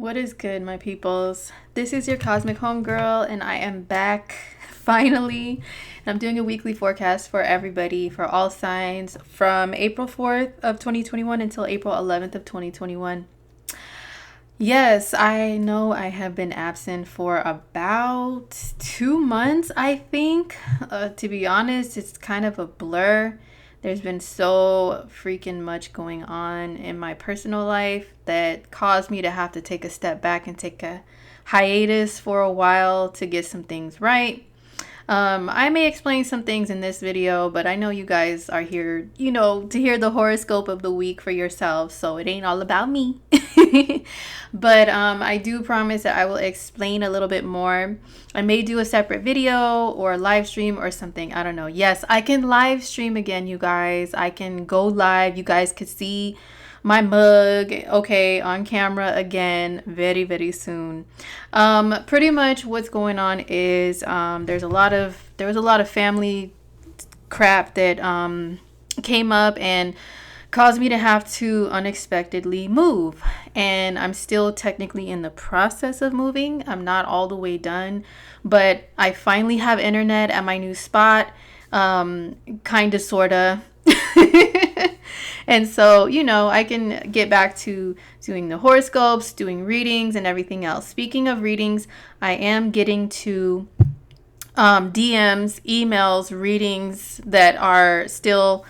What is good, my peoples? This is your cosmic homegirl, and I am back finally. I'm doing a weekly forecast for everybody, for all signs, from April 4th of 2021 until April 11th of 2021. Yes, I know I have been absent for about 2 months, I think. To be honest, it's kind of a blur. There's been so freaking much going on in my personal life that caused me to have to take a step back and take a hiatus for a while to get some things right. I may explain some things in this video, but I know you guys are here, to hear the horoscope of the week for yourselves, so it ain't all about me. But I do promise that I will explain a little bit more. I may do a separate video or live stream or something. I don't know. Yes, I can live stream again, you guys. I can go live. You guys could see my mug, okay, on camera again very, very soon. Pretty much what's going on is there was a lot of family crap that came up and caused me to have to unexpectedly move. And I'm still technically in the process of moving. I'm not all the way done, but I finally have internet at my new spot. Kind of, sort of. And so, I can get back to doing the horoscopes, doing readings, and everything else. Speaking of readings, I am getting to DMs, emails, readings that are still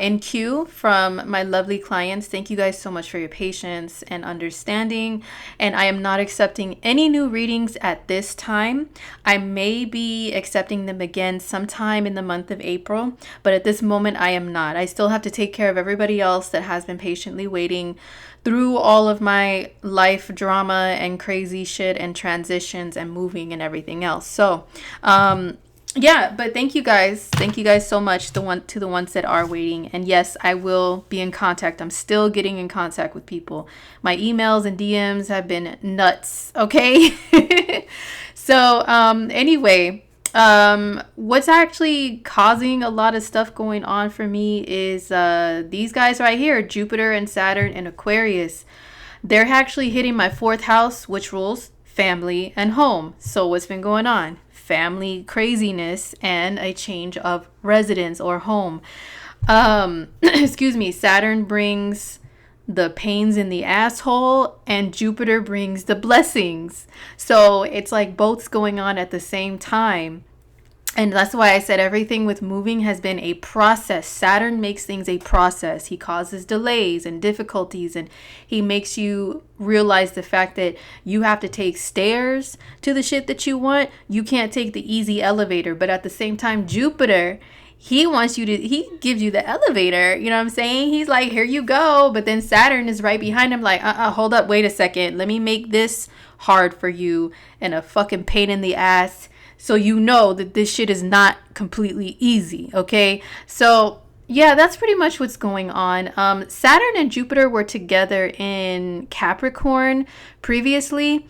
in queue from my lovely clients. Thank you guys so much for your patience and understanding. And I am not accepting any new readings at this time. I may be accepting them again sometime in the month of April, but at this moment I am not. I still have to take care of everybody else that has been patiently waiting through all of my life drama and crazy shit and transitions and moving and everything else. So, yeah, but thank you guys so much, the ones that are waiting. And yes, I will be in contact. I'm still getting in contact with people. My emails and DMs have been nuts, okay? So anyway, what's actually causing a lot of stuff going on for me is these guys right here, Jupiter and Saturn and Aquarius. They're actually hitting my fourth house, which rules family and home. So what's been going on? Family craziness and a change of residence or home. Excuse me. Saturn brings the pains in the asshole and Jupiter brings the blessings. So it's like both's going on at the same time. And that's why I said everything with moving has been a process. Saturn makes things a process. He causes delays and difficulties, and he makes you realize the fact that you have to take stairs to the shit that you want. You can't take the easy elevator. But at the same time, Jupiter, he gives you the elevator. You know what I'm saying? He's like, here you go. But then Saturn is right behind him like, hold up, wait a second. Let me make this hard for you and a fucking pain in the ass. So you know that this shit is not completely easy, okay? So, yeah, that's pretty much what's going on. Saturn and Jupiter were together in Capricorn previously.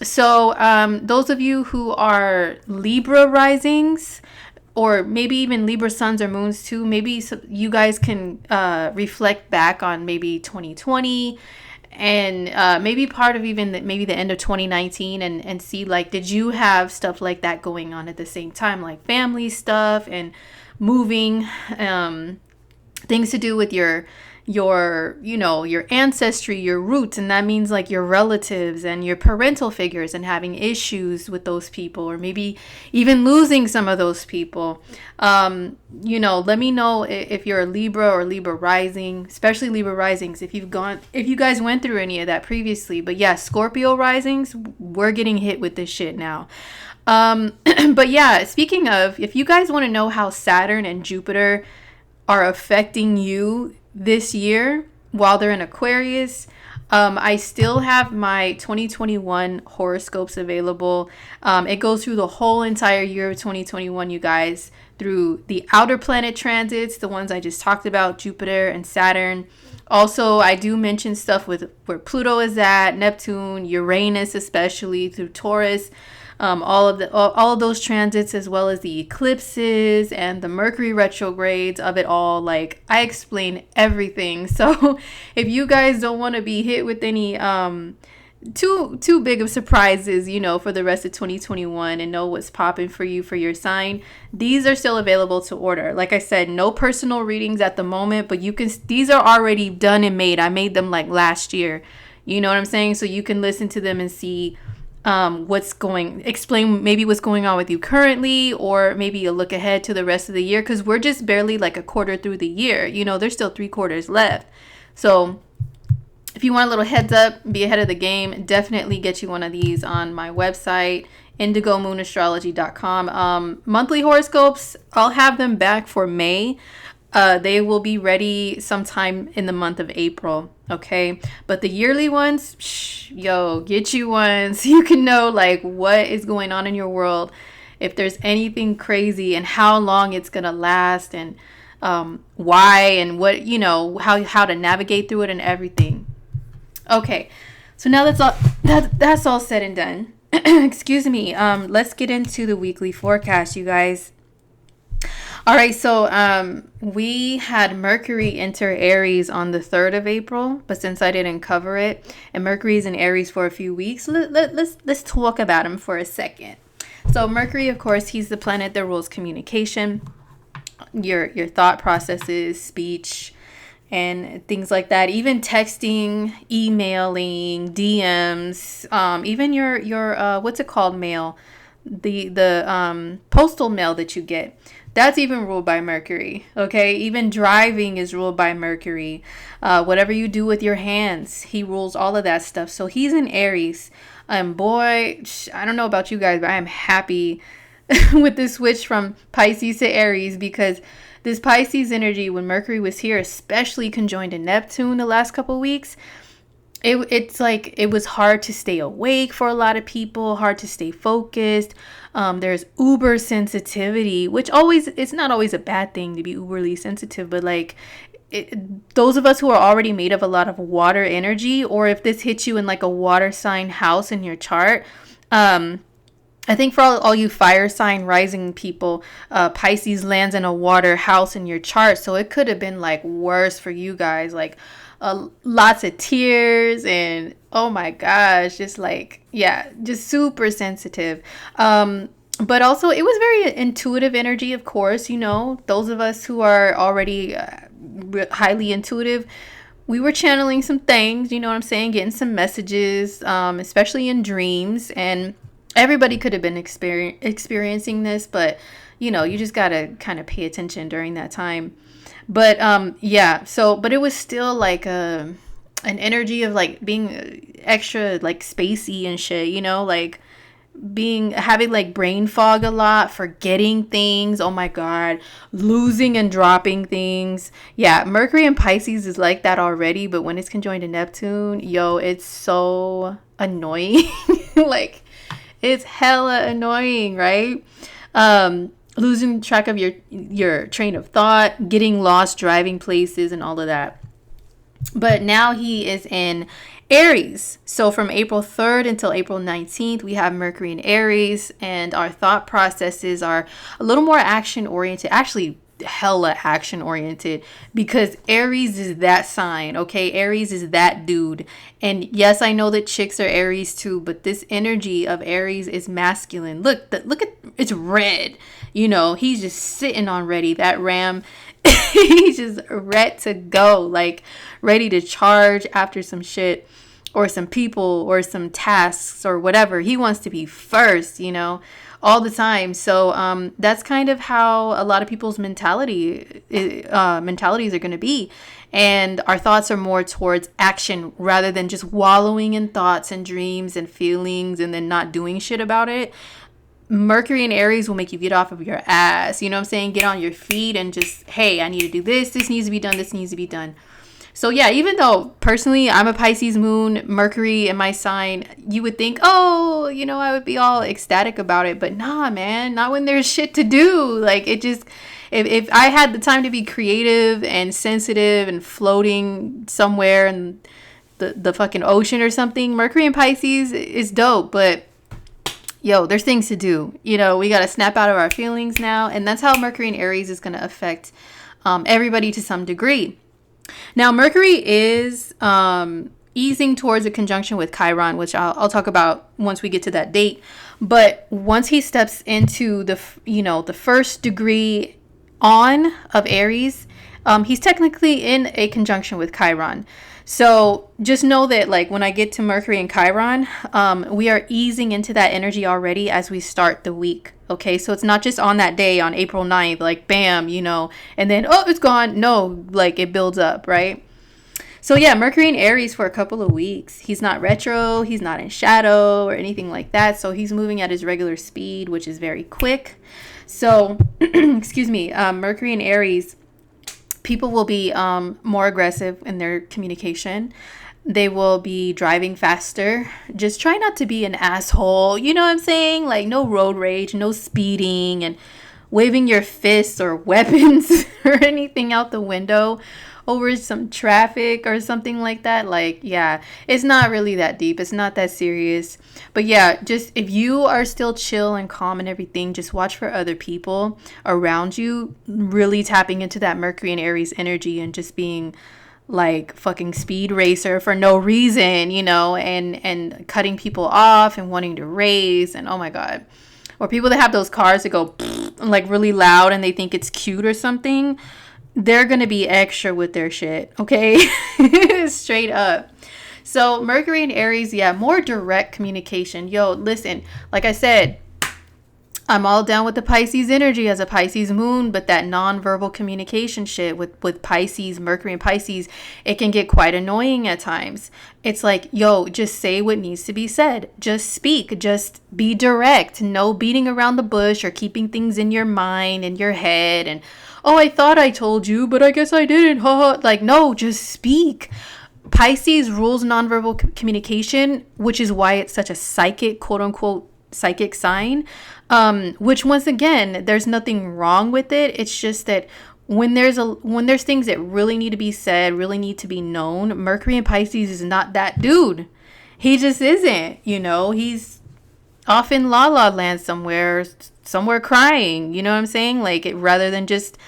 So, those of you who are Libra risings, or maybe even Libra suns or moons too, maybe you guys can reflect back on maybe 2020 and maybe part of even maybe the end of 2019 and see, like, did you have stuff like that going on at the same time, like family stuff and moving, things to do with your ancestry, your roots, and that means like your relatives and your parental figures and having issues with those people, or maybe even losing some of those people. Let me know if you're a Libra or Libra rising, especially Libra risings, if you guys went through any of that previously. But yeah, Scorpio risings, we're getting hit with this shit now. But yeah, speaking of, if you guys want to know how Saturn and Jupiter are affecting you this year while they're in Aquarius, I still have my 2021 horoscopes available. It goes through the whole entire year of 2021, you guys, through the outer planet transits, the ones I just talked about, Jupiter and Saturn. Also, I do mention stuff with where Pluto is at, Neptune, Uranus, especially through Taurus. All of those transits, as well as the eclipses and the Mercury retrogrades of it all. Like, I explain everything. So if you guys don't want to be hit with any too big of surprises, you know, for the rest of 2021 and know what's popping for you for your sign, these are still available to order. Like I said, no personal readings at the moment, but these are already done and made. I made them like last year. You know what I'm saying? So you can listen to them and see explain maybe what's going on with you currently, or maybe a look ahead to the rest of the year, because we're just barely like a quarter through the year. You know, there's still 3 quarters left. So if you want a little heads up, be ahead of the game, definitely get you one of these on my website, indigomoonastrology.com. Monthly horoscopes, I'll have them back for May. They will be ready sometime in the month of April, okay? But the yearly ones, get you one so you can know like what is going on in your world, if there's anything crazy, and how long it's gonna last, and why, and what, you know, how to navigate through it and everything. Okay, so now that's all said and done. Excuse me. Let's get into the weekly forecast, you guys. All right, so we had Mercury enter Aries on the 3rd of April, but since I didn't cover it, and Mercury's in Aries for a few weeks, let's talk about him for a second. So Mercury, of course, he's the planet that rules communication, your thought processes, speech, and things like that. Even texting, emailing, DMs, even your what's it called, mail, the postal mail that you get. That's even ruled by Mercury, okay? Even driving is ruled by Mercury. Whatever you do with your hands, he rules all of that stuff. So he's in Aries. And boy, I don't know about you guys, but I am happy with this switch from Pisces to Aries, because this Pisces energy, when Mercury was here, especially conjoined to Neptune the last couple of weeks, it's like it was hard to stay awake for a lot of people, hard to stay focused. There's uber sensitivity, which it's not always a bad thing to be uberly sensitive, but like those of us who are already made of a lot of water energy, or if this hits you in like a water sign house in your chart, I think for all you fire sign rising people, Pisces lands in a water house in your chart. So it could have been like worse for you guys, like lots of tears and oh my gosh, just like, yeah, just super sensitive. But also it was very intuitive energy, of course, you know, those of us who are already highly intuitive, we were channeling some things, you know what I'm saying, getting some messages, especially in dreams, and everybody could have been experiencing this, but you know, you just gotta kind of pay attention during that time. But yeah, so but it was still like an energy of like being extra like spacey and shit, you know, like having like brain fog a lot, forgetting things, oh my god, losing and dropping things. Yeah, Mercury and Pisces is like that already, but when it's conjoined to Neptune, yo, it's so annoying. Like it's hella annoying, right? Losing track of your train of thought, getting lost driving places and all of that. But now he is in Aries. So from April 3rd until April 19th, we have Mercury in Aries, and our thought processes are a little more action oriented. Actually, hella action oriented, because Aries is that sign, okay? Aries is that dude. And yes, I know that chicks are Aries too, but this energy of Aries is masculine. Look at it's red. You know, he's just sitting on ready. That ram, he's just ready to go, like ready to charge after some shit or some people or some tasks or whatever. He wants to be first, you know, all the time. So that's kind of how a lot of people's mentalities are going to be. And our thoughts are more towards action rather than just wallowing in thoughts and dreams and feelings and then not doing shit about it. Mercury in Aries will make you get off of your ass. You know what I'm saying? Get on your feet and just, hey, I need to do this. This needs to be done. This needs to be done. So yeah, even though personally I'm a Pisces moon, Mercury in my sign, you would think, oh, you know, I would be all ecstatic about it. But nah, man, not when there's shit to do. Like it just, if I had the time to be creative and sensitive and floating somewhere in the fucking ocean or something, Mercury in Pisces is dope. But yo, there's things to do. You know, we got to snap out of our feelings now. And that's how Mercury in Aries is going to affect everybody to some degree. Now, Mercury is easing towards a conjunction with Chiron, which I'll talk about once we get to that date. But once he steps into the the first degree on of Aries, he's technically in a conjunction with Chiron. So just know that, like, when I get to Mercury and Chiron, we are easing into that energy already as we start the week. Okay, so it's not just on that day on April 9th, like bam, and then, oh, it's gone. No, like, it builds up, right? So yeah, Mercury in Aries for a couple of weeks. He's not retro, he's not in shadow or anything like that. So he's moving at his regular speed, which is very quick. So, excuse me, Mercury in Aries, people will be more aggressive in their communication. They will be driving faster. Just try not to be an asshole. You know what I'm saying? Like, no road rage, no speeding and waving your fists or weapons or anything out the window over some traffic or something like that. Like, yeah, it's not really that deep. It's not that serious. But yeah, just if you are still chill and calm and everything, just watch for other people around you really tapping into that Mercury and Aries energy and just being like fucking speed racer for no reason, and cutting people off and wanting to race, and oh my god. Or people that have those cars that go like really loud and they think it's cute or something. They're going to be extra with their shit, okay? Straight up. So Mercury and Aries, yeah, more direct communication. Yo, listen, like I said, I'm all down with the Pisces energy as a Pisces moon, but that nonverbal communication shit with Pisces, Mercury and Pisces, it can get quite annoying at times. It's like, yo, just say what needs to be said. Just speak. Just be direct. No beating around the bush or keeping things in your mind and your head and, oh, I thought I told you, but I guess I didn't. Like, no, just speak. Pisces rules nonverbal communication, which is why it's such a psychic, quote unquote, psychic sign. Which, once again, there's nothing wrong with it. It's just that when there's things that really need to be said, really need to be known, Mercury in Pisces is not that dude. He just isn't. He's off in la la land somewhere crying, you know what I'm saying? Like, rather than just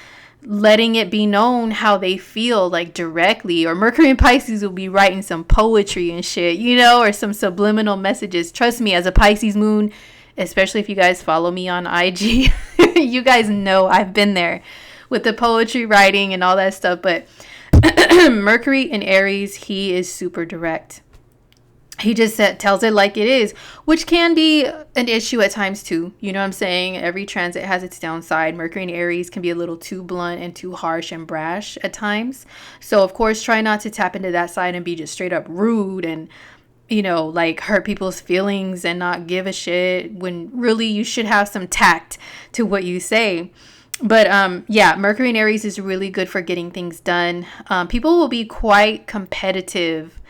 letting it be known how they feel, like, directly. Or Mercury and Pisces will be writing some poetry and shit, or some subliminal messages. Trust me, as a Pisces moon, especially if you guys follow me on IG, you guys know I've been there with the poetry writing and all that stuff. But Mercury in Aries, he is super direct. He just tells it like it is, which can be an issue at times too. You know what I'm saying? Every transit has its downside. Mercury in Aries can be a little too blunt and too harsh and brash at times. So, of course, try not to tap into that side and be just straight up rude and, like, hurt people's feelings and not give a shit when really you should have some tact to what you say. But yeah, Mercury in Aries is really good for getting things done. People will be quite competitive.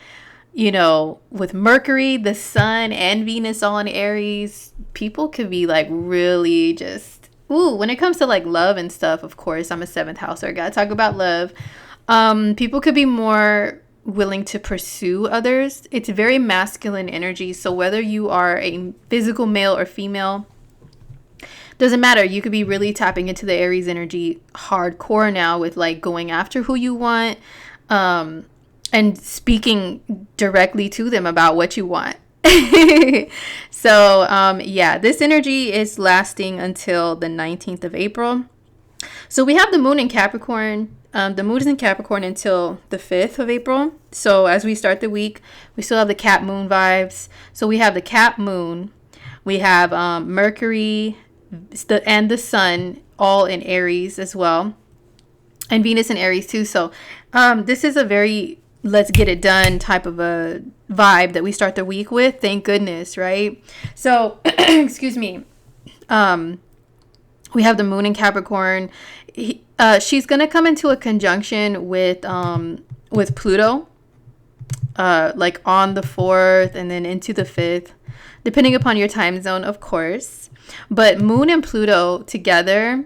With Mercury, the Sun, and Venus all in Aries, people could be like really just, when it comes to like love and stuff, of course, I'm a 7th houser. I gotta talk about love. People could be more willing to pursue others. It's very masculine energy. So whether you are a physical male or female, doesn't matter. You could be really tapping into the Aries energy hardcore now with like going after who you want. And speaking directly to them about what you want. So, yeah, this energy is lasting until the 19th of April. So we have the moon in Capricorn. The moon is in Capricorn until the 5th of April. So as we start the week, we still have the Cap moon vibes. So we have the Cap moon. We have Mercury and the Sun all in Aries as well. And Venus in Aries too. So this is a very let's get it done type of a vibe that we start the week with. Thank goodness, right? So, excuse me. We have the moon in Capricorn. She's going to come into a conjunction with Pluto, like on the 4th and then into the 5th, depending upon your time zone, of course. But moon and Pluto together,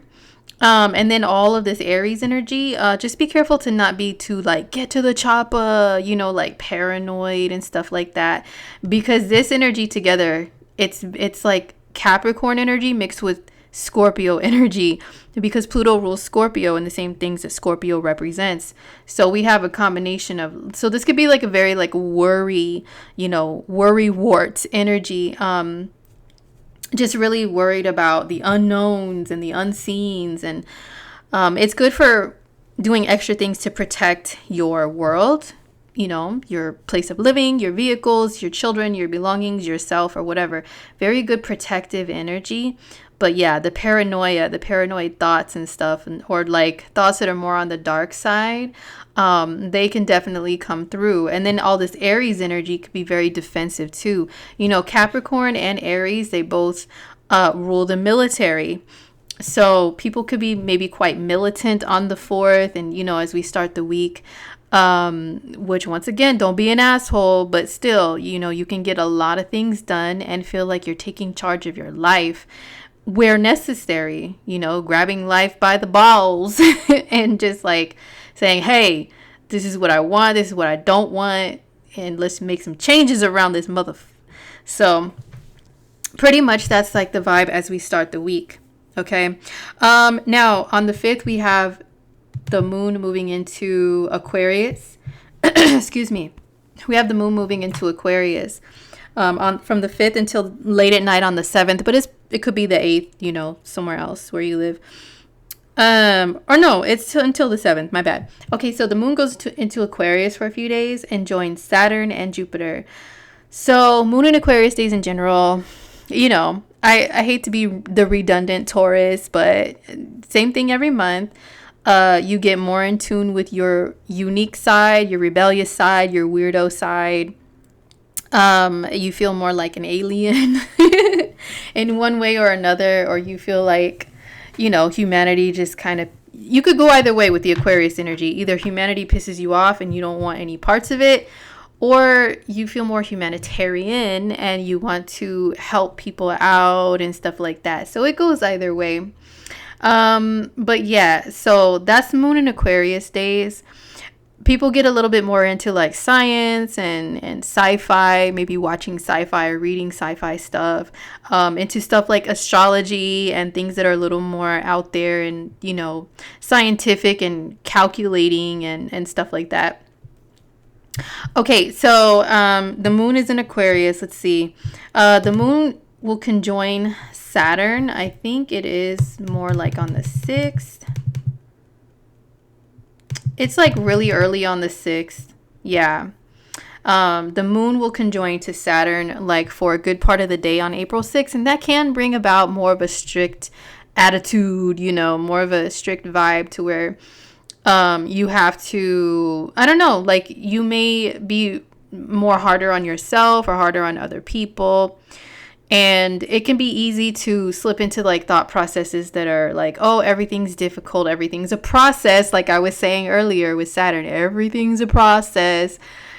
and then all of this Aries energy, just be careful to not be too like get to the chopper, like paranoid and stuff like that, because this energy together, it's like Capricorn energy mixed with Scorpio energy, because Pluto rules Scorpio and the same things that Scorpio represents. So we have a combination of, so this could be like a very like worry, worry wart energy. Just really worried about the unknowns and the unseens. And it's good for doing extra things to protect your world, your place of living, your vehicles, your children, your belongings, yourself, or whatever. Very good protective energy. But yeah, the paranoid thoughts and stuff, or like thoughts that are more on the dark side, they can definitely come through. And then all this Aries energy could be very defensive too. Capricorn and Aries, they both rule the military. So people could be maybe quite militant on the 4th. And, as we start the week, which once again, don't be an asshole, but still, you can get a lot of things done and feel like you're taking charge of your life where necessary, grabbing life by the balls and just like saying, hey, this is what I want, this is what I don't want, and let's make some changes around this So pretty much that's like the vibe as we start the week. Okay. Now on the 5th, we have the moon moving into Aquarius. Excuse me. We have the moon moving into Aquarius from the 5th until late at night on the 7th, but it could be the 8th, somewhere else where you live. Or no, it's until the 7th. My bad. Okay, so the moon goes into Aquarius for a few days and joins Saturn and Jupiter. So moon in Aquarius days in general, I hate to be the redundant Taurus, but same thing every month. You get more in tune with your unique side, your rebellious side, your weirdo side. You feel more like an alien in one way or another, or you feel like, humanity just kind of, you could go either way with the Aquarius energy. Either humanity pisses you off and you don't want any parts of it, or you feel more humanitarian and you want to help people out and stuff like that. So it goes either way. But yeah, so that's moon in Aquarius days. People get a little bit more into like science and sci-fi, maybe watching sci-fi or reading sci-fi stuff, into stuff like astrology and things that are a little more out there and, scientific and calculating and stuff like that. Okay, so the moon is in Aquarius. Let's see. The moon will conjoin Saturn. I think it is more like on the 6th. It's like really early on the 6th. Yeah. The moon will conjoin to Saturn like for a good part of the day on April 6th. And that can bring about more of a strict attitude, more of a strict vibe to where you have to, I don't know, like you may be more harder on yourself or harder on other people. And it can be easy to slip into like thought processes that are like, oh, everything's difficult. Everything's a process. Like I was saying earlier with Saturn, everything's a process.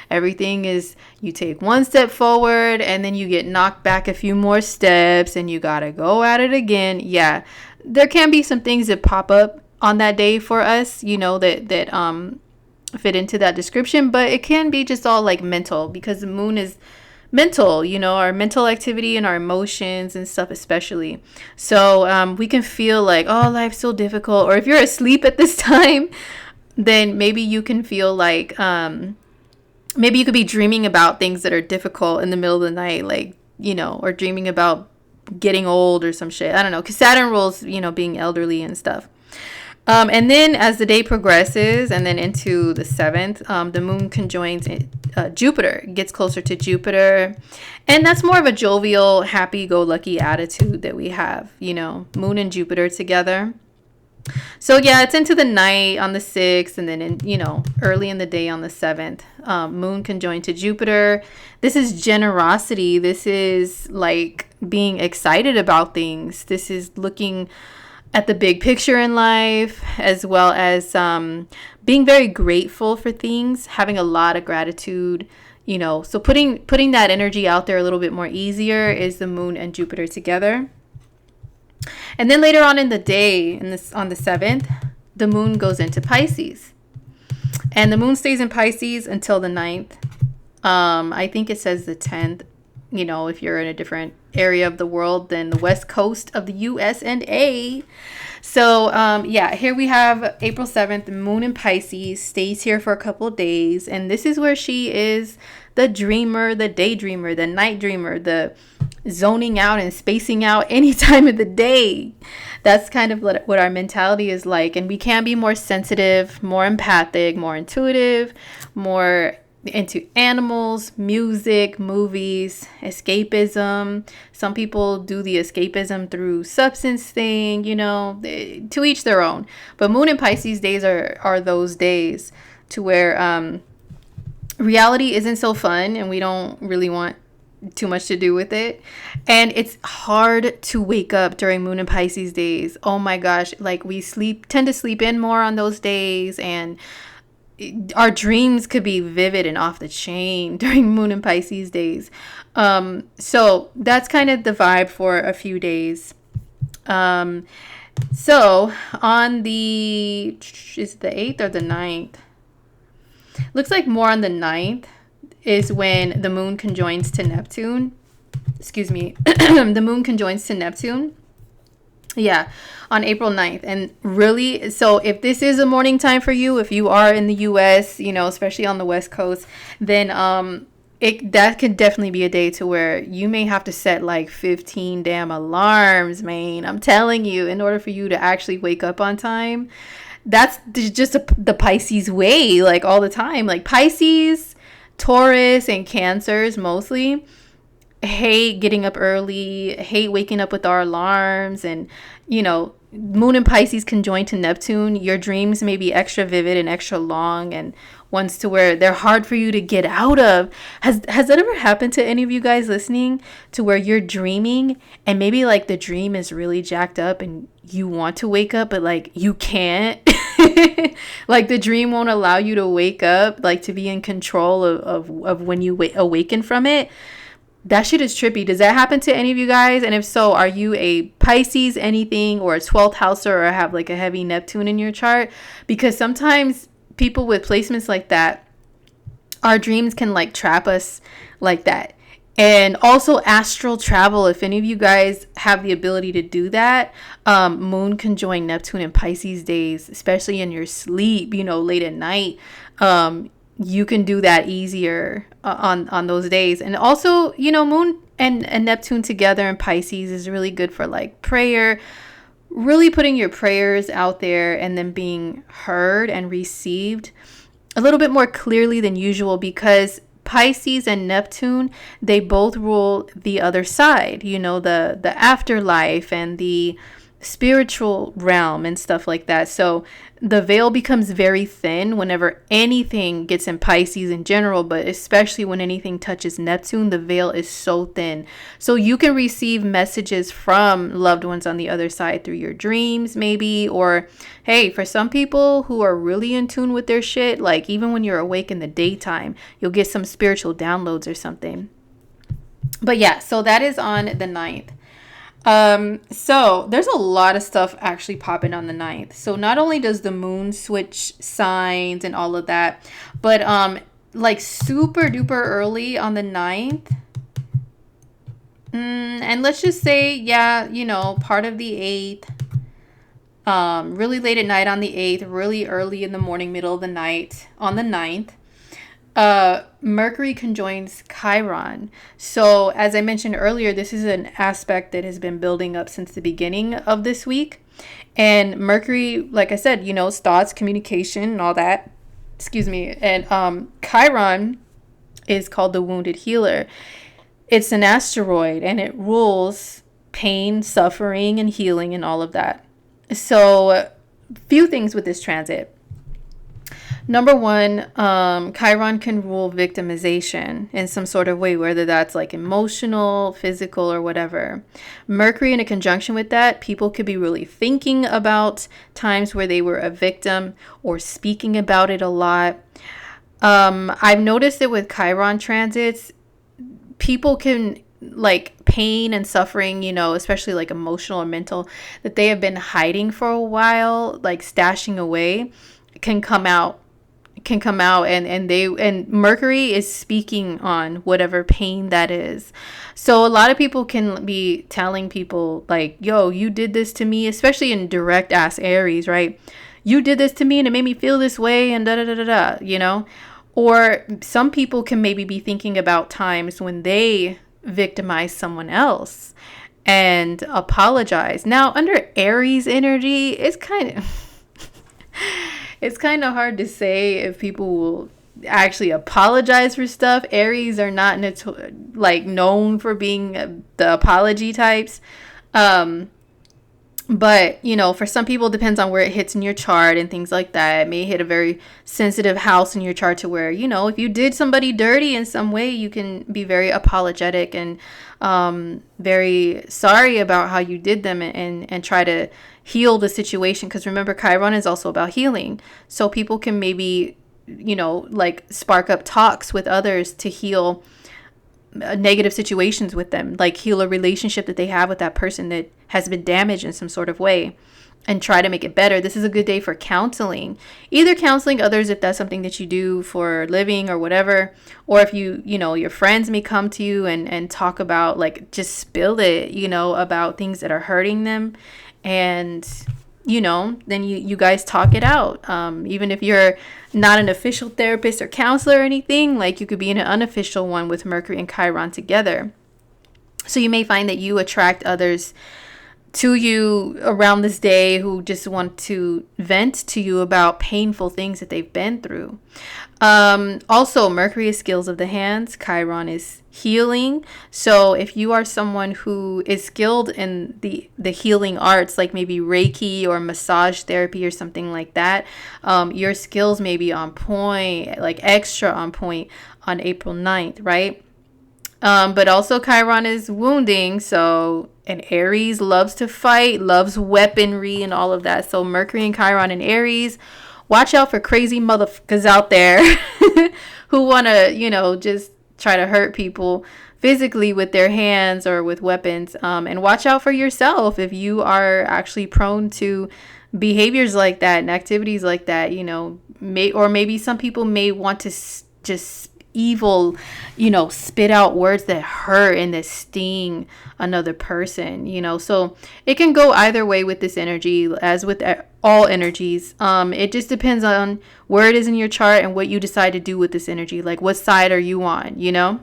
Everything is, you take one step forward and then you get knocked back a few more steps and you got to go at it again. Yeah, there can be some things that pop up on that day for us, that fit into that description. But it can be just all like mental, because the moon is mental, our mental activity and our emotions and stuff especially. So we can feel like, oh, life's so difficult. Or if you're asleep at this time, then maybe you can feel like maybe you could be dreaming about things that are difficult in the middle of the night, like, or dreaming about getting old or some shit. I don't know, because Saturn rules, being elderly and stuff. And then as the day progresses and then into the 7th, the moon conjoins Jupiter, gets closer to Jupiter. And that's more of a jovial, happy-go-lucky attitude that we have, moon and Jupiter together. So yeah, it's into the night on the 6th and then, early in the day on the 7th, moon conjoined to Jupiter. This is generosity. This is like being excited about things. This is looking at the big picture in life, as well as being very grateful for things, having a lot of gratitude, so putting that energy out there a little bit more easier is the moon and Jupiter together. And then later on in the day, on the 7th, the moon goes into Pisces, and the moon stays in Pisces until the 9th. I think it says the 10th. if you're in a different area of the world than the west coast of the US and A. So, here we have April 7th, moon in Pisces, stays here for a couple of days. And this is where she is the dreamer, the daydreamer, the night dreamer, the zoning out and spacing out any time of the day. That's kind of what our mentality is like. And we can be more sensitive, more empathic, more intuitive, more into animals, music, movies, escapism. Some people do the escapism through substance thing, to each their own. But moon and Pisces days are those days to where reality isn't so fun and we don't really want too much to do with it. And it's hard to wake up during moon and Pisces days. Oh my gosh, like we tend to sleep in more on those days, and our dreams could be vivid and off the chain during moon and Pisces days. So that's kind of the vibe for a few days. So on is it the 8th or the 9th? Looks like more on the 9th is when the moon conjoins to Neptune. Excuse me. The moon conjoins to Neptune. Yeah, on April 9th. And really, so if this is a morning time for you, if you are in the US, especially on the West Coast, then that could definitely be a day to where you may have to set like 15 damn alarms, man. I'm telling you, in order for you to actually wake up on time. That's just the Pisces way, like all the time. Like Pisces, Taurus, and Cancers mostly hate getting up early, hate waking up with our alarms. And, moon and Pisces conjoined to Neptune, your dreams may be extra vivid and extra long and ones to where they're hard for you to get out of. Has that ever happened to any of you guys listening, to where you're dreaming and maybe like the dream is really jacked up and you want to wake up, but like you can't? Like the dream won't allow you to wake up, like to be in control of when you awaken from it. That shit is trippy. Does that happen to any of you guys? And if so, are you a Pisces anything or a 12th houser or have like a heavy Neptune in your chart? Because sometimes people with placements like that, our dreams can like trap us like that. And also astral travel, if any of you guys have the ability to do that, moon conjoin Neptune in Pisces days, especially in your sleep, late at night, you can do that easier on those days. And also, moon and Neptune together in Pisces is really good for like prayer, really putting your prayers out there and then being heard and received a little bit more clearly than usual, because Pisces and Neptune, they both rule the other side, the afterlife and the spiritual realm and stuff like that. So the veil becomes very thin whenever anything gets in Pisces in general, but especially when anything touches Neptune, the veil is so thin. So you can receive messages from loved ones on the other side through your dreams maybe, or hey, for some people who are really in tune with their shit, like even when you're awake in the daytime, you'll get some spiritual downloads or something. But yeah, so that is on the 9th. So there's a lot of stuff actually popping on the 9th. So not only does the moon switch signs and all of that, but like super duper early on the 9th, and let's just say, part of the 8th, really late at night on the 8th, really early in the morning, middle of the night on the 9th, Mercury conjoins Chiron. So as I mentioned earlier, this is an aspect that has been building up since the beginning of this week. And Mercury, like I said, thoughts, communication, and all that. Excuse me. And Chiron is called the wounded healer. It's an asteroid and it rules pain, suffering, and healing and all of that. So few things with this transit. Number one, Chiron can rule victimization in some sort of way, whether that's like emotional, physical, or whatever. Mercury in a conjunction with that, people could be really thinking about times where they were a victim or speaking about it a lot. I've noticed it with Chiron transits, people can like pain and suffering, especially like emotional or mental, that they have been hiding for a while, like stashing away, can come out can come out, and Mercury is speaking on whatever pain that is. So a lot of people can be telling people like, yo, you did this to me, especially in direct ass Aries, right? You did this to me and it made me feel this way and da da da da da, you know? Or some people can maybe be thinking about times when they victimize someone else and apologize. Now, under Aries energy, it's kind of hard to say if people will actually apologize for stuff. Aries are not known for being the apology types. But, you know, for some people, it depends on where it hits in your chart and things like that. It may hit a very sensitive house in your chart to where, you know, if you did somebody dirty in some way, you can be very apologetic and very sorry about how you did them, and try to heal the situation. Because remember, Chiron is also about healing. So people can maybe, you know, like spark up talks with others to heal negative situations with them, like heal a relationship that they have with that person that has been damaged in some sort of way, and try to make it better. This is a good day for counseling, either counseling others if that's something that you do for a living or whatever, or if you know, your friends may come to you and talk about, like, just spill it, you know, about things that are hurting them, and you know, then you guys talk it out. Even if you're not an official therapist or counselor or anything, like, you could be in an unofficial one with Mercury and Chiron together. So you may find that you attract others to you around this day who just want to vent to you about painful things that they've been through. Also, Mercury is skills of the hands. Chiron is healing. So if you are someone who is skilled in the healing arts, like maybe Reiki or massage therapy or something like that, your skills may be on point, like extra on point on April 9th, right? But also Chiron is wounding. So, and Aries loves to fight, loves weaponry and all of that. So Mercury and Chiron and Aries, watch out for crazy motherfuckers out there who want to, you know, just try to hurt people physically with their hands or with weapons. And watch out for yourself if you are actually prone to behaviors like that and activities like that, you know, maybe some people may want to just evil, you know, spit out words that hurt and that sting another person, you know. So it can go either way with this energy, as with all energies. It just depends on where it is in your chart and what you decide to do with this energy, like what side are you on, you know.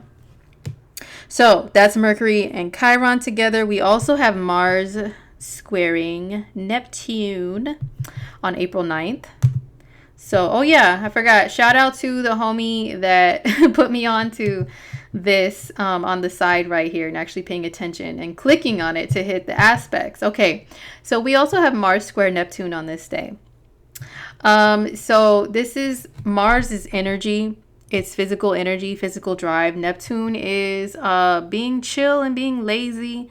So that's Mercury and Chiron together. We also have Mars squaring Neptune on April 9th. So, oh yeah, I forgot. Shout out to the homie that put me on to this on the side right here, and actually paying attention and clicking on it to hit the aspects. Okay, so we also have Mars square Neptune on this day. So this is Mars's energy. It's physical energy, physical drive. Neptune is being chill and being lazy.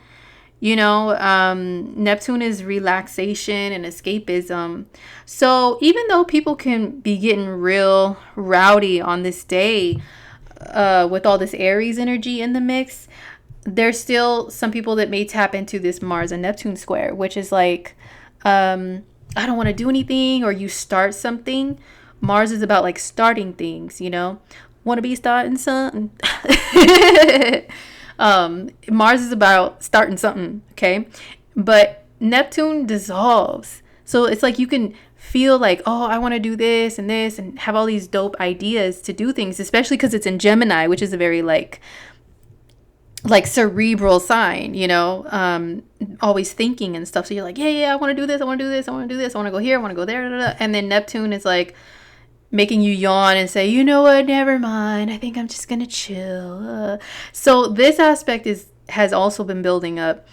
You know, Neptune is relaxation and escapism. So even though people can be getting real rowdy on this day with all this Aries energy in the mix, there's still some people that may tap into this Mars and Neptune square, which is like, I don't want to do anything, or you start something. Mars is about like starting things, you know, want to be starting something. Mars is about starting something, okay? But Neptune dissolves. So it's like you can feel like, oh, I want to do this and have all these dope ideas to do things, especially because it's in Gemini, which is a very like cerebral sign, you know, always thinking and stuff. So you're like, yeah, I want to do this. I want to do this. I want to do this. I want to go here. I want to go there. Da, da, da. And then Neptune is like making you yawn and say, you know what, never mind, I think I'm just gonna chill. So this aspect has also been building up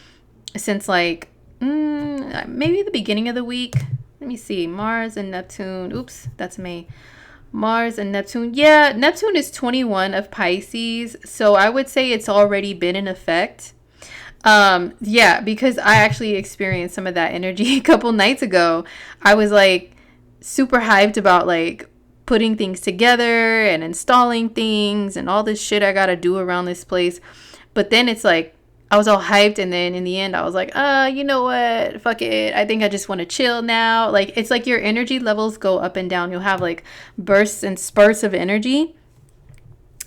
since like maybe the beginning of the week. Let me see. Mars and Neptune. Oops, that's May. Mars and Neptune. Yeah, Neptune is 21 of Pisces, so I would say it's already been in effect. Yeah, because I actually experienced some of that energy a couple nights ago. I was like super hyped about like putting things together and installing things and all this shit I gotta do around this place. But then it's like I was all hyped, and then in the end I was like, you know what, fuck it, I think I just want to chill now. Like, it's like your energy levels go up and down. You'll have like bursts and spurts of energy,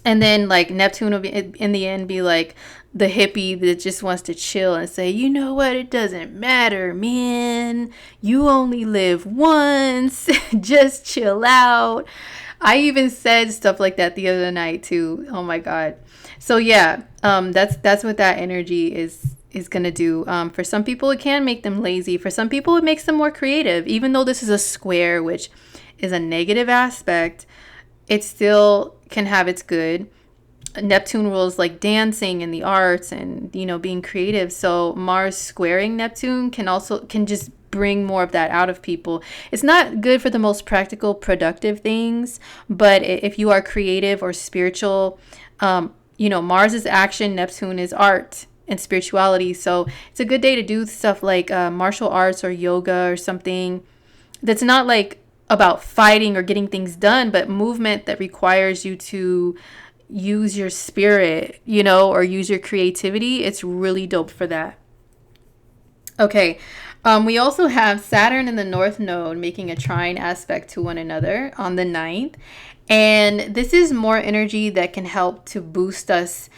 and then like Neptune will be in the end be like the hippie that just wants to chill and say, you know what, it doesn't matter, man, you only live once. Just chill out. I even said stuff like that the other night too. Oh my god. So yeah, that's what that energy is gonna do. For some people, it can make them lazy. For some people, it makes them more creative. Even though this is a square, which is a negative aspect, it still can have its good. Neptune rules like dancing and the arts and, you know, being creative. So Mars squaring Neptune can just bring more of that out of people. It's not good for the most practical, productive things, but if you are creative or spiritual, you know, Mars is action, Neptune is art and spirituality. So it's a good day to do stuff like martial arts or yoga or something that's not like about fighting or getting things done, but movement that requires you to use your spirit, you know, or use your creativity. It's really dope for that. Okay. We also have Saturn in the North Node making a trine aspect to one another on the 9th. And this is more energy that can help to boost us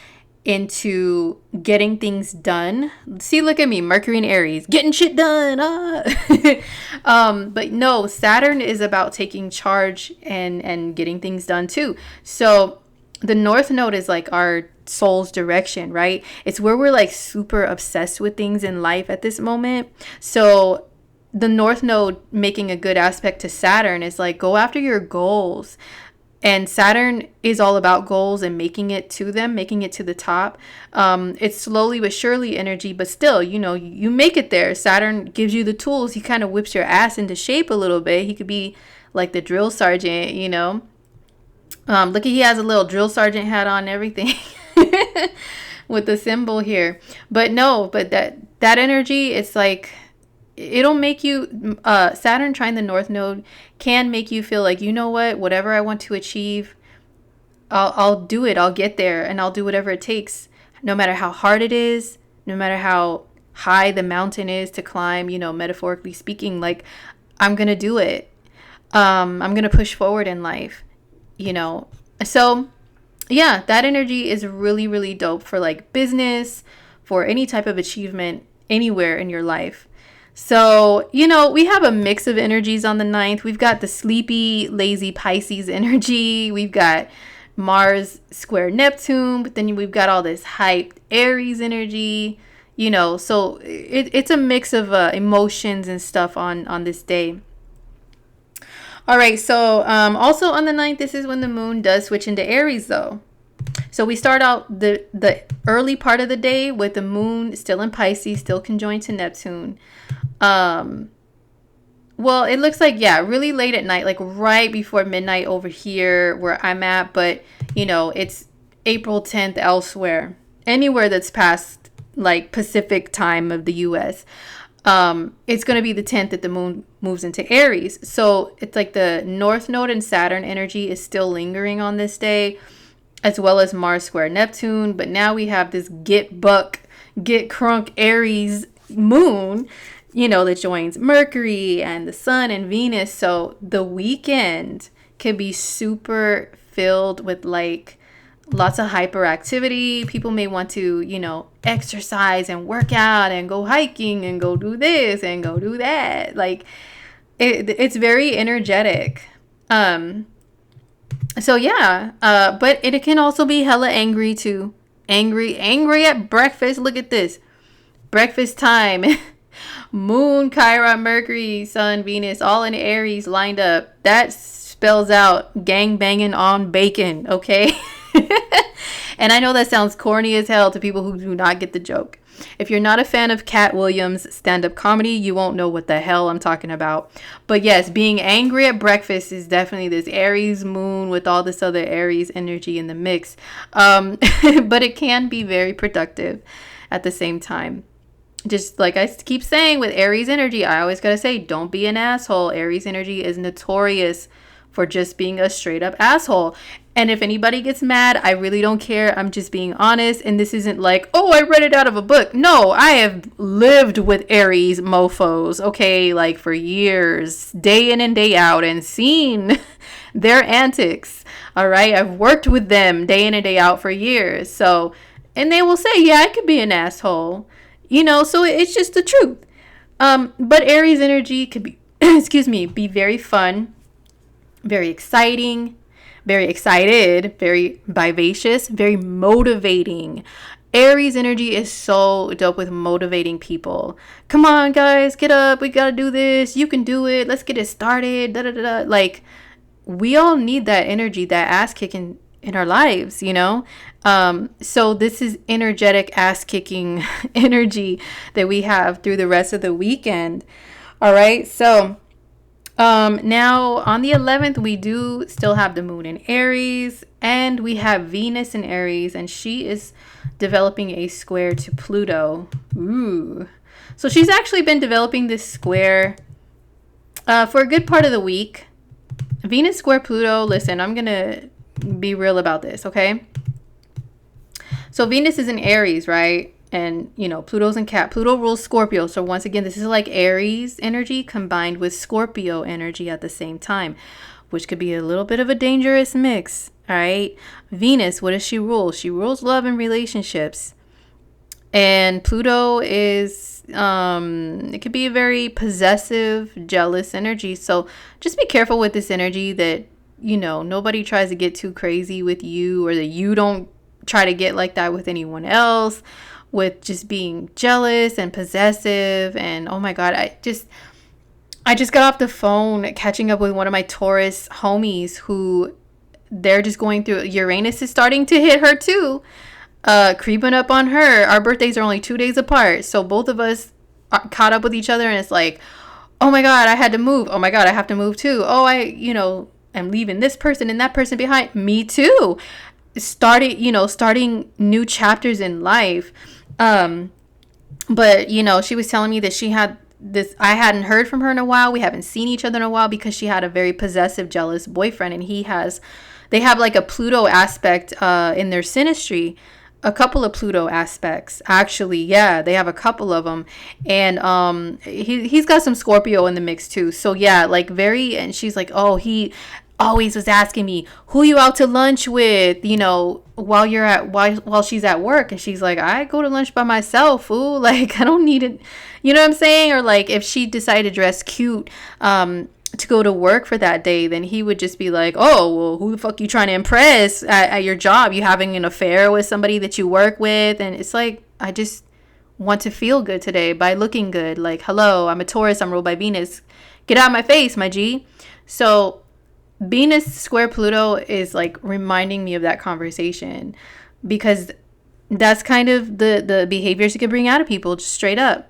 into getting things done. See, look at me, Mercury and Aries, getting shit done. But no, Saturn is about taking charge and getting things done too. So the North Node is like our soul's direction, right? It's where we're like super obsessed with things in life at this moment. So the North Node making a good aspect to Saturn is like, go after your goals. And Saturn is all about goals and making it to them, making it to the top. It's slowly but surely energy, but still, you know, you make it there. Saturn gives you the tools. He kind of whips your ass into shape a little bit. He could be like the drill sergeant, you know. Look, he has a little drill sergeant hat on and everything with the symbol here. But no, but that energy, it's like, it'll make you, Saturn trine the North Node can make you feel like, you know what, whatever I want to achieve, I'll do it. I'll get there and I'll do whatever it takes, no matter how hard it is, no matter how high the mountain is to climb, you know, metaphorically speaking, like, I'm going to do it. I'm going to push forward in life, you know. So yeah, that energy is really, really dope for like business, for any type of achievement anywhere in your life. So, you know, we have a mix of energies on the 9th. We've got the sleepy, lazy Pisces energy. We've got Mars square Neptune, but then we've got all this hyped Aries energy, you know. So it's a mix of emotions and stuff on this day. All right, so also on the 9th, this is when the moon does switch into Aries, though. So we start out the early part of the day with the moon still in Pisces, still conjoined to Neptune. Well, it looks like, yeah, really late at night, like right before midnight over here where I'm at. But, you know, it's April 10th elsewhere, anywhere that's past like Pacific time of the US. It's going to be the 10th that the moon moves into Aries. So it's like the North Node and Saturn energy is still lingering on this day, as well as Mars square Neptune. But now we have this get crunk Aries moon, you know, that joins Mercury and the sun and Venus. So the weekend can be super filled with like lots of hyperactivity. People may want to, you know, exercise and work out and go hiking and go do this and go do that. Like it's very energetic. So yeah, but it can also be hella angry too. Angry at breakfast. Look at this. Breakfast time. Moon, Chiron, Mercury, Sun, Venus, all in Aries lined up. That spells out gang banging on bacon, okay? And I know that sounds corny as hell to people who do not get the joke. If you're not a fan of Cat Williams' stand-up comedy, you won't know what the hell I'm talking about. But yes, being angry at breakfast is definitely this Aries moon with all this other Aries energy in the mix. But it can be very productive at the same time. Just like I keep saying with Aries energy, I always gotta say, don't be an asshole. Aries energy is notorious for just being a straight up asshole. And if anybody gets mad, I really don't care. I'm just being honest. And this isn't like, oh, I read it out of a book. No, I have lived with Aries mofos, okay, like for years, day in and day out, and seen their antics. All right. I've worked with them day in and day out for years. So, and they will say, yeah, I could be an asshole, so it's just the truth. But Aries energy could be, be very fun, very exciting, very excited, very vivacious, very motivating. Aries energy is so dope with motivating people. Come on, guys, get up. We got to do this. You can do it. Let's get it started. Da, da, da, da. Like, we all need that energy, that ass kicking in our lives, So this is energetic ass kicking energy that we have through the rest of the weekend. All right. So now on the 11th, we do still have the moon in Aries, and we have Venus in Aries, and she is developing a square to Pluto. Ooh. So she's actually been developing this square for a good part of the week. Venus square Pluto. Listen, I'm going to be real about this, okay? So Venus is in Aries, right? And, Pluto's in Cap. Pluto rules Scorpio. So once again, this is like Aries energy combined with Scorpio energy at the same time, which could be a little bit of a dangerous mix. All right. Venus, what does she rule? She rules love and relationships. And Pluto is, it could be a very possessive, jealous energy. So just be careful with this energy that, nobody tries to get too crazy with you, or that you don't try to get like that with anyone else, with just being jealous and possessive. And oh my God, I just got off the phone catching up with one of my Taurus homies who they're just going through, Uranus is starting to hit her too, creeping up on her. Our birthdays are only 2 days apart. So both of us are caught up with each other, and it's like, oh my God, I had to move. Oh my God, I have to move too. Oh, I'm leaving this person and that person behind. Me too. Starting new chapters in life. But she was telling me that she had this, I hadn't heard from her in a while. We haven't seen each other in a while because she had a very possessive, jealous boyfriend, and they have like a Pluto aspect in their synastry, a couple of Pluto aspects actually. Yeah, they have a couple of them, and he's got some Scorpio in the mix too. So yeah, like and she's like, oh, he always was asking me, who you out to lunch with, while she's at work. And she's like, I go to lunch by myself, fool. Like, I don't need it. You know what I'm saying? Or like, if she decided to dress cute to go to work for that day, then he would just be like, oh, well, who the fuck you trying to impress at your job? You having an affair with somebody that you work with? And it's like, I just want to feel good today by looking good. Like, hello, I'm a Taurus, I'm ruled by Venus. Get out of my face, my G. So Venus square Pluto is like reminding me of that conversation, because that's kind of the behaviors it can bring out of people, just straight up.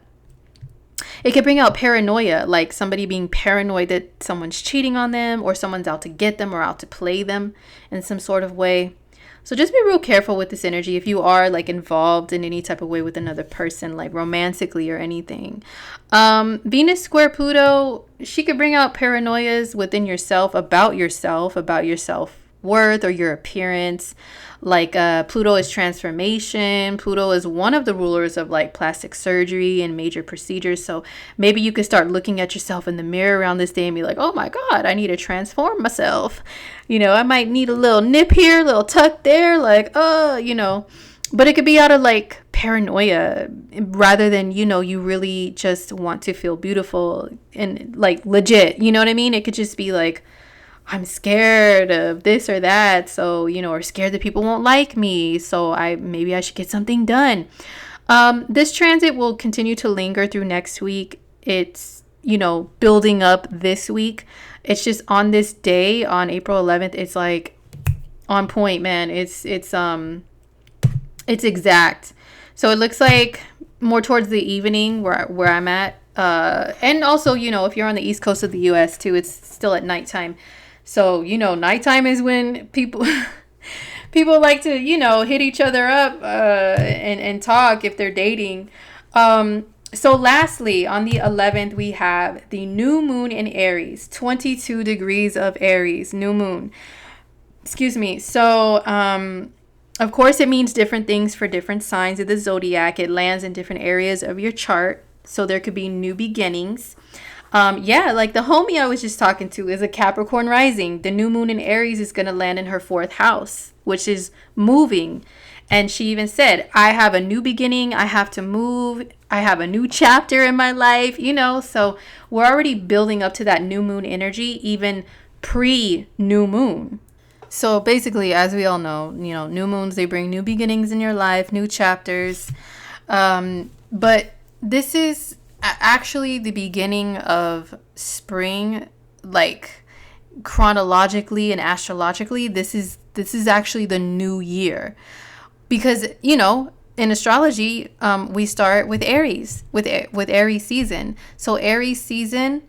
It can bring out paranoia, like somebody being paranoid that someone's cheating on them, or someone's out to get them, or out to play them in some sort of way. So just be real careful with this energy if you are like involved in any type of way with another person, like romantically or anything. Venus square Pluto, she could bring out paranoias within yourself, about your self-worth or your appearance. Like Pluto is transformation. Pluto is one of the rulers of like plastic surgery and major procedures. So maybe you could start looking at yourself in the mirror around this day and be like, oh my God, I need to transform myself. I might need a little nip here, a little tuck there, like, but it could be out of like paranoia rather than, you really just want to feel beautiful and like legit, you know what I mean? It could just be like, I'm scared of this or that. So, or scared that people won't like me. So maybe I should get something done. This transit will continue to linger through next week. It's, building up this week. It's just on this day, on April 11th, it's like on point, man. It's exact. So it looks like more towards the evening where I'm at. And also, if you're on the East Coast of the US too, it's still at nighttime. So, nighttime is when people like to, hit each other up and talk if they're dating. So lastly, on the 11th, we have the new moon in Aries, 22 degrees of Aries, new moon. excuse me. So, of course, it means different things for different signs of the zodiac. It lands in different areas of your chart. So there could be new beginnings. Yeah, like the homie I was just talking to is a Capricorn rising. The new moon in Aries is going to land in her fourth house, which is moving. And she even said, I have a new beginning. I have to move. I have a new chapter in my life, so we're already building up to that new moon energy, even pre-new moon. So basically, as we all know, new moons, they bring new beginnings in your life, new chapters. But this is actually the beginning of spring, like chronologically and astrologically. This is actually the new year, because in astrology, we start with Aries, with Aries season. So Aries season,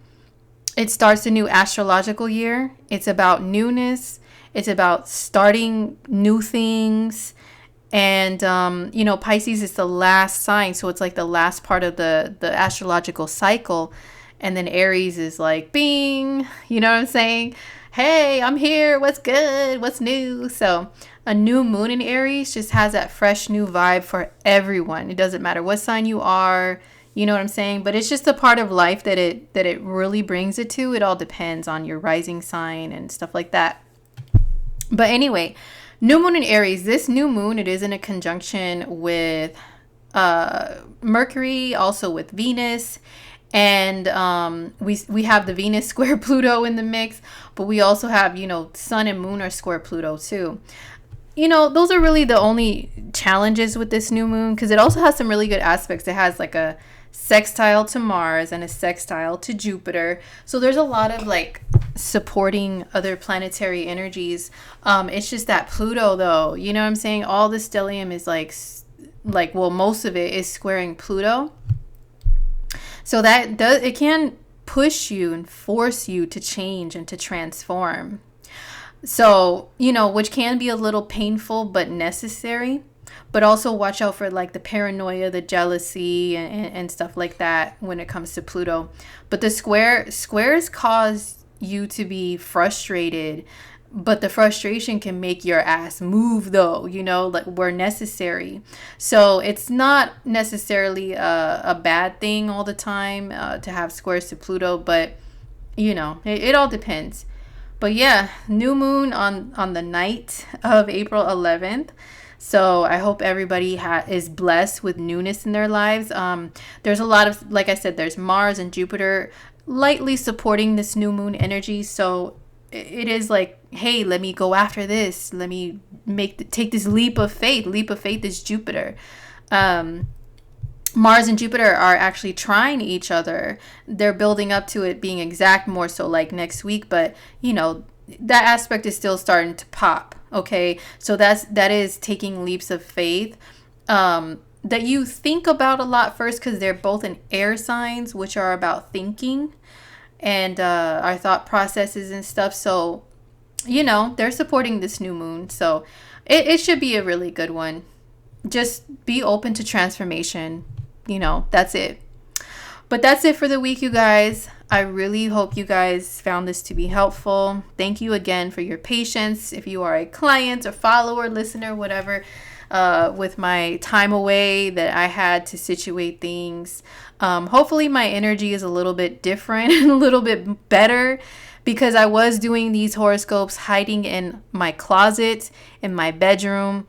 it starts a new astrological year. It's about newness. It's about starting new things. And, Pisces is the last sign. So it's like the last part of the astrological cycle. And then Aries is like, bing, you know what I'm saying? Hey, I'm here. What's good? What's new? So a new moon in Aries just has that fresh new vibe for everyone. It doesn't matter what sign you are. You know what I'm saying? But it's just a part of life that it really brings it to. It all depends on your rising sign and stuff like that. But anyway, new moon in Aries, this new moon, it is in a conjunction with Mercury, also with Venus. And we have the Venus square Pluto in the mix. But we also have, Sun and Moon are square Pluto too. Those are really the only challenges with this new moon, because it also has some really good aspects. It has like a sextile to Mars and a sextile to Jupiter. So there's a lot of like supporting other planetary energies. It's just that Pluto, though, you know what I'm saying? All the stellium is well, most of it is squaring Pluto. So it can push you and force you to change and to transform. So, which can be a little painful but necessary. But also watch out for like the paranoia, the jealousy, and stuff like that when it comes to Pluto. But the squares cause you to be frustrated, but the frustration can make your ass move, though, like where necessary. So it's not necessarily a bad thing all the time to have squares to Pluto, but it all depends. But yeah, new moon on the night of April 11th. So I hope everybody is blessed with newness in their lives. There's a lot of, like I said, there's Mars and Jupiter lightly supporting this new moon energy. So it is like, hey, let me go after this. Let me take this leap of faith. Leap of faith is Jupiter. Mars and Jupiter are actually trying each other. They're building up to it being exact more so like next week. But, that aspect is still starting to pop. Okay, so that is taking leaps of faith that you think about a lot first, because they're both in air signs, which are about thinking and our thought processes and stuff. So, they're supporting this new moon. So it should be a really good one. Just be open to transformation. That's it. But that's it for the week, you guys. I really hope you guys found this to be helpful. Thank you again for your patience. If you are a client or follower, listener, whatever, with my time away that I had to situate things. Hopefully my energy is a little bit different and a little bit better, because I was doing these horoscopes hiding in my closet, in my bedroom,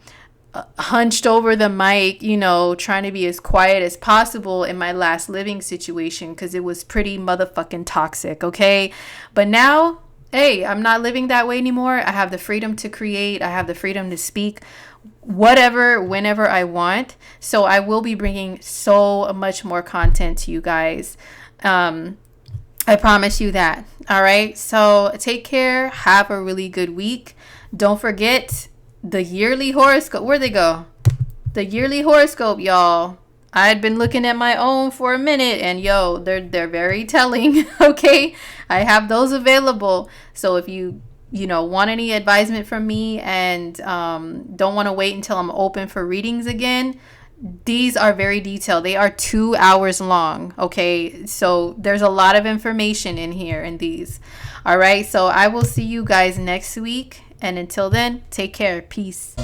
hunched over the mic, trying to be as quiet as possible in my last living situation, because it was pretty motherfucking toxic, okay? But now, hey, I'm not living that way anymore. I have the freedom to create. I have the freedom to speak whatever, whenever I want. So I will be bringing so much more content to you guys. I promise you that. All right? So take care. Have a really good week. Don't forget the yearly horoscope. Where'd they go? The yearly horoscope, y'all. I had been looking at my own for a minute, and they're very telling. Okay, I have those available. So if you want any advisement from me and don't want to wait until I'm open for readings again, these are very detailed. They are 2 hours long. Okay, so there's a lot of information in here in these. All right, so I will see you guys next week. And until then, take care. Peace.